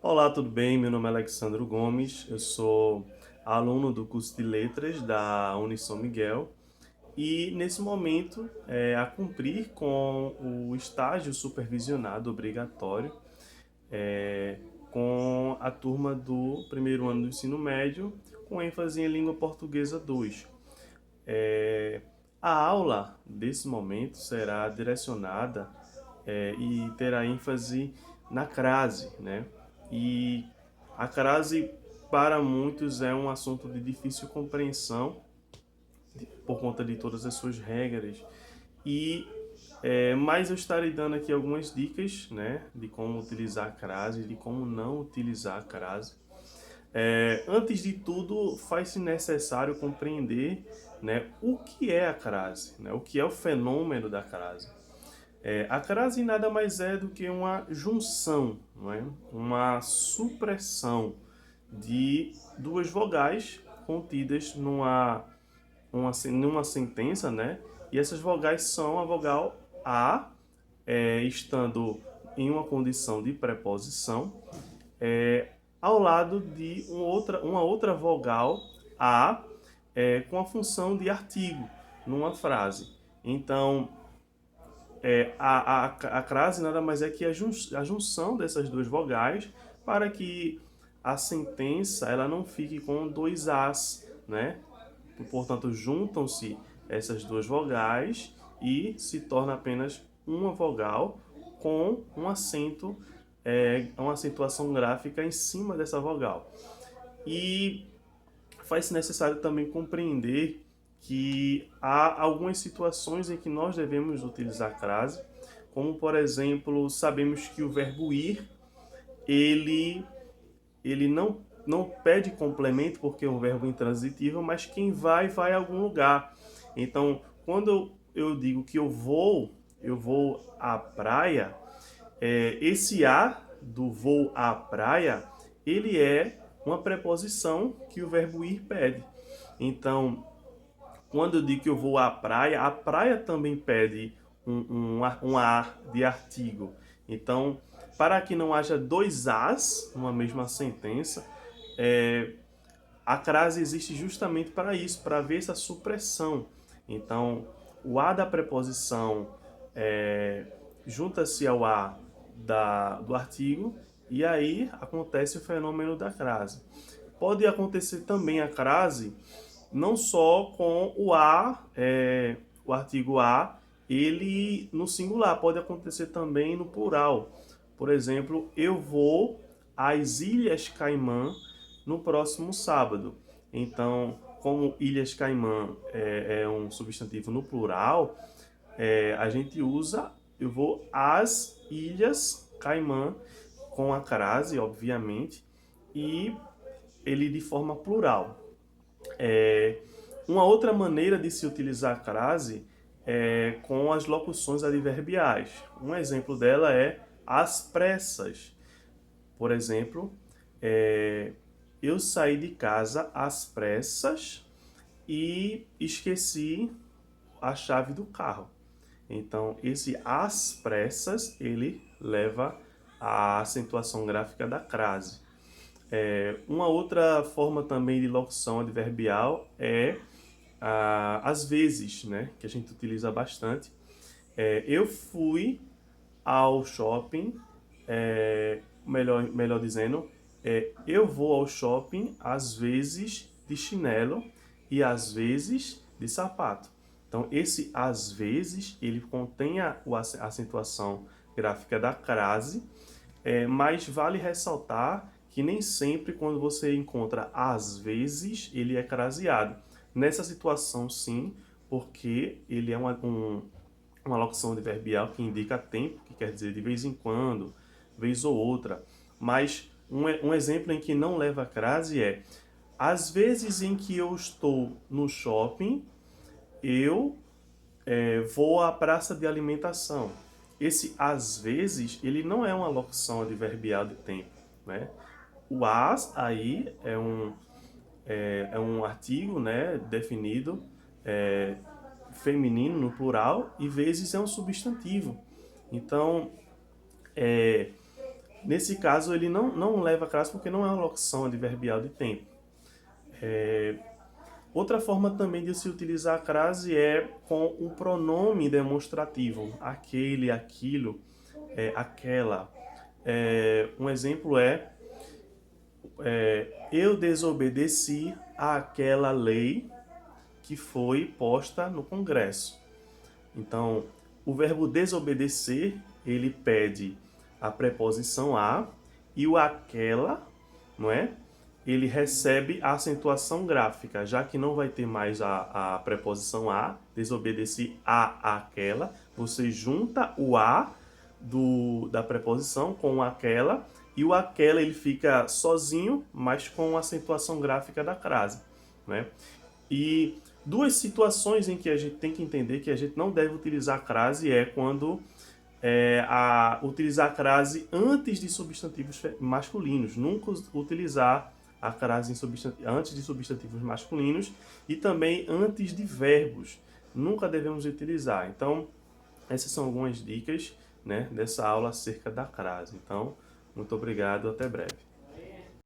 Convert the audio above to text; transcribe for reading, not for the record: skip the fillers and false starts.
Olá, tudo bem? Meu nome é Alexandro Gomes, eu sou aluno do curso de Letras da Unisão Miguel e nesse momento a cumprir com o estágio supervisionado obrigatório é, com a turma do primeiro ano do ensino médio com ênfase em língua portuguesa 2. É, a aula desse momento será direcionada e terá ênfase na crase, né? E a crase para muitos é um assunto de difícil compreensão por conta de todas as suas regras e mas eu estarei dando aqui algumas dicas, né, de como utilizar a crase, de como não utilizar a crase. Antes de tudo, faz-se necessário compreender, né, o que é a crase, né, o que é o fenômeno da crase. A crase nada mais é do que uma junção, não é? Uma supressão de duas vogais contidas numa sentença, né? E essas vogais são a vogal A, estando em uma condição de preposição, ao lado de uma outra vogal A, com a função de artigo numa frase. Então, a crase nada mais é que a junção dessas duas vogais para que a sentença ela não fique com dois As, né? Portanto, juntam-se essas duas vogais e se torna apenas uma vogal com um acento, uma acentuação gráfica em cima dessa vogal. E faz-se necessário também compreender que há algumas situações em que nós devemos utilizar a crase, como por exemplo, sabemos que o verbo ir, ele, ele não pede complemento porque é um verbo intransitivo, mas quem vai, vai a algum lugar. Então, quando eu digo que eu vou à praia, esse a do vou à praia, ele é uma preposição que o verbo ir pede. Então, quando eu digo que eu vou à praia, a praia também pede um a de artigo. Então, para que não haja dois as numa mesma sentença, é, a crase existe justamente para isso, para ver essa supressão. Então, o a da preposição é, junta-se ao a do artigo e aí acontece o fenômeno da crase. Pode acontecer também a crase não só com o artigo a, ele no singular, pode acontecer também no plural. Por exemplo, eu vou às Ilhas Caimã no próximo sábado. Então, como Ilhas Caimã é um substantivo no plural, a gente usa eu vou às Ilhas Caimã com a crase, obviamente, e ele de forma plural. Uma outra maneira de se utilizar a crase é com as locuções adverbiais. Um exemplo dela é às pressas. Por exemplo, eu saí de casa às pressas e esqueci a chave do carro. Então, esse às pressas, ele leva à acentuação gráfica da crase. Uma outra forma também de locução adverbial é às vezes, né, que a gente utiliza bastante. Eu fui ao shopping, melhor dizendo, eu vou ao shopping às vezes de chinelo e às vezes de sapato. Então, esse às vezes, ele contém a acentuação gráfica da crase, mas vale ressaltar que nem sempre quando você encontra às vezes, ele é craseado. Nessa situação, sim, porque ele é uma locução adverbial que indica tempo, que quer dizer de vez em quando, vez ou outra. Mas um exemplo em que não leva crase é: às vezes em que eu estou no shopping, eu vou à praça de alimentação. Esse às vezes, ele não é uma locução adverbial de tempo, né? O as aí é um artigo, né, definido, feminino no plural, e vezes é um substantivo. Então, Nesse caso, ele não leva crase porque não é uma locução adverbial de tempo. Outra forma também de se utilizar a crase é com um pronome demonstrativo. Aquele, aquilo, aquela. Um exemplo eu desobedeci àquela lei que foi posta no Congresso. Então, o verbo desobedecer, ele pede a preposição a e o aquela, não é? Ele recebe a acentuação gráfica, já que não vai ter mais a preposição a, desobedeci a aquela, você junta o a da preposição com o aquela, e o aquela ele fica sozinho, mas com a acentuação gráfica da crase, né? E duas situações em que a gente tem que entender que a gente não deve utilizar a crase é quando utilizar a crase antes de substantivos masculinos. Nunca utilizar a crase antes de substantivos masculinos e também antes de verbos. Nunca devemos utilizar. Então, essas são algumas dicas, né, dessa aula acerca da crase. Então, muito obrigado, até breve.